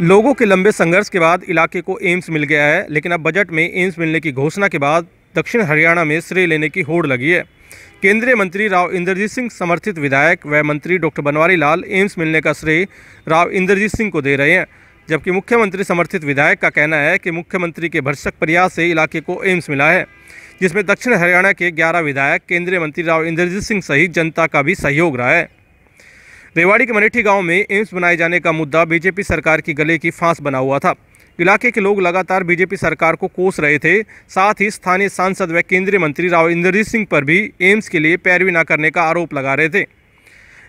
लोगों के लंबे संघर्ष के बाद इलाके को एम्स मिल गया है, लेकिन अब बजट में एम्स मिलने की घोषणा के बाद दक्षिण हरियाणा में श्रेय लेने की होड़ लगी है। केंद्रीय मंत्री राव इंद्रजीत सिंह समर्थित विधायक व मंत्री डॉक्टर बनवारी लाल एम्स मिलने का श्रेय राव इंद्रजीत सिंह को दे रहे हैं, जबकि मुख्यमंत्री समर्थित विधायक का कहना है कि मुख्यमंत्री के भरसक प्रयास से इलाके को एम्स मिला है, जिसमें दक्षिण हरियाणा के 11 विधायक, केंद्रीय मंत्री राव इंद्रजीत सिंह सहित जनता का भी सहयोग रहा है। रेवाड़ी के मनेठी गांव में एम्स बनाए जाने का मुद्दा बीजेपी सरकार की गले की फांस बना हुआ था। इलाके के लोग लगातार बीजेपी सरकार को कोस रहे थे। साथ ही स्थानीय सांसद व केंद्रीय मंत्री राव इंद्रजीत सिंह पर भी एम्स के लिए पैरवी न करने का आरोप लगा रहे थे।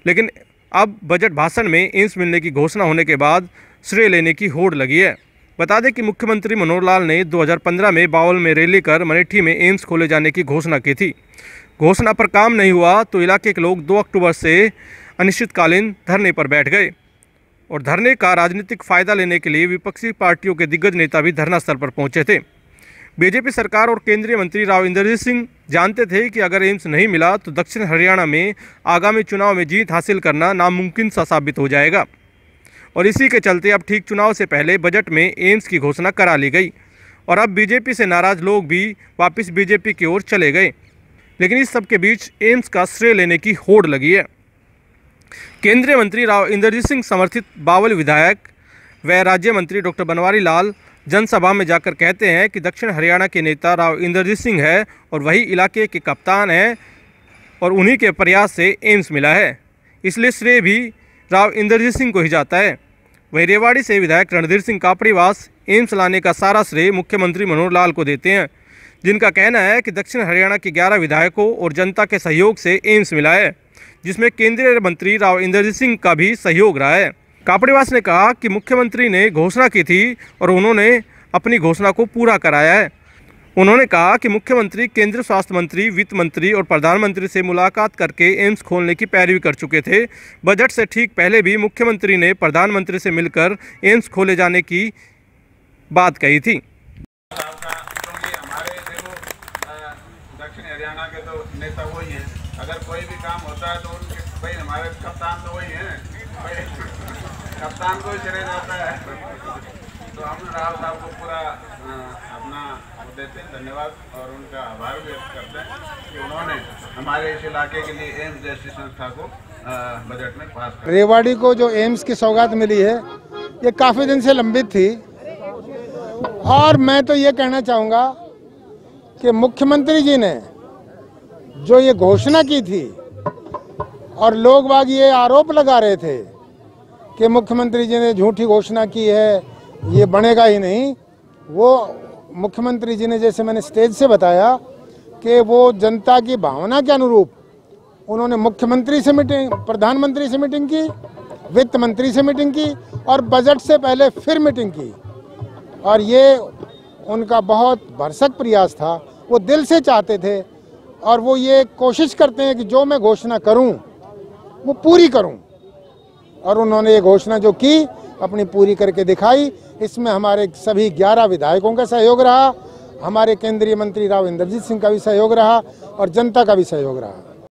लेकिन अब बजट भाषण में एम्स मिलने की घोषणा होने के बाद श्रेय लेने की होड़ लगी है। बता दें कि मुख्यमंत्री मनोहर लाल ने 2015 में बावल में रैली कर मनेठी में एम्स खोले जाने की घोषणा की थी। घोषणा पर काम नहीं हुआ तो इलाके के लोग 2 अक्टूबर से अनिश्चितकालीन धरने पर बैठ गए और धरने का राजनीतिक फायदा लेने के लिए विपक्षी पार्टियों के दिग्गज नेता भी धरना स्थल पर पहुंचे थे। बीजेपी सरकार और केंद्रीय मंत्री राव इंद्रजीत सिंह जानते थे कि अगर एम्स नहीं मिला तो दक्षिण हरियाणा में आगामी चुनाव में जीत हासिल करना नामुमकिन सा साबित हो जाएगा, और इसी के चलते अब ठीक चुनाव से पहले बजट में एम्स की घोषणा करा ली गई और अब बीजेपी से नाराज लोग भी वापस बीजेपी की ओर चले गए। लेकिन इस सब के बीच एम्स का श्रेय लेने की होड़ लगी है। केंद्रीय मंत्री राव इंद्रजीत सिंह समर्थित बावल विधायक व राज्य मंत्री डॉक्टर बनवारी लाल जनसभा में जाकर कहते हैं कि दक्षिण हरियाणा के नेता राव इंद्रजीत सिंह है और वही इलाके के कप्तान हैं और उन्हीं के प्रयास से एम्स मिला है, इसलिए श्रेय भी राव इंद्रजीत सिंह को ही जाता है। वहीं रेवाड़ी से विधायक रणधीर सिंह कापड़ीवास एम्स लाने का सारा श्रेय मुख्यमंत्री मनोहर लाल को देते हैं, जिनका कहना है कि दक्षिण हरियाणा के 11 विधायकों और जनता के सहयोग से एम्स मिला है, जिसमें केंद्रीय मंत्री राव इंद्रजीत सिंह का भी सहयोग रहा है। कापड़ीवास ने कहा कि मुख्यमंत्री ने घोषणा की थी और उन्होंने अपनी घोषणा को पूरा कराया है। उन्होंने कहा कि मुख्यमंत्री केंद्रीय स्वास्थ्य मंत्री, वित्त मंत्री और प्रधानमंत्री से मुलाकात करके एम्स खोलने की पैरवी कर चुके थे। बजट से ठीक पहले भी मुख्यमंत्री ने प्रधानमंत्री से मिलकर एम्स खोले जाने की बात कही थी। दक्षिण हरियाणा के तो नेता वही हैं, अगर कोई भी काम होता है तो उनके भाई हमारे कप्तान तो वही हैं, कप्तान को ही चले जाता है। तो हम राव साहब को पूरा अपना देते हैं धन्यवाद और उनका आभार व्यक्त करते हैं कि उन्होंने हमारे इस इलाके के लिए एम्स जैसी संस्था को बजट में पास किया। रेवाड़ी को जो एम्स की सौगात मिली है ये काफ़ी दिन से लंबित थी, और मैं तो ये कहना चाहूँगा कि मुख्यमंत्री जी ने जो ये घोषणा की थी और लोग बाग ये आरोप लगा रहे थे कि मुख्यमंत्री जी ने झूठी घोषणा की है, ये बनेगा ही नहीं, वो मुख्यमंत्री जी ने जैसे मैंने स्टेज से बताया कि वो जनता की भावना के अनुरूप उन्होंने मुख्यमंत्री से मीटिंग, प्रधानमंत्री से मीटिंग की, वित्त मंत्री से मीटिंग की और बजट से पहले फिर मीटिंग की, और ये उनका बहुत भरसक प्रयास था। वो दिल से चाहते थे और वो ये कोशिश करते हैं कि जो मैं घोषणा करूं वो पूरी करूं, और उन्होंने ये घोषणा जो की अपनी पूरी करके दिखाई। इसमें हमारे सभी 11 विधायकों का सहयोग रहा, हमारे केंद्रीय मंत्री राव इंद्रजीत सिंह का भी सहयोग रहा और जनता का भी सहयोग रहा।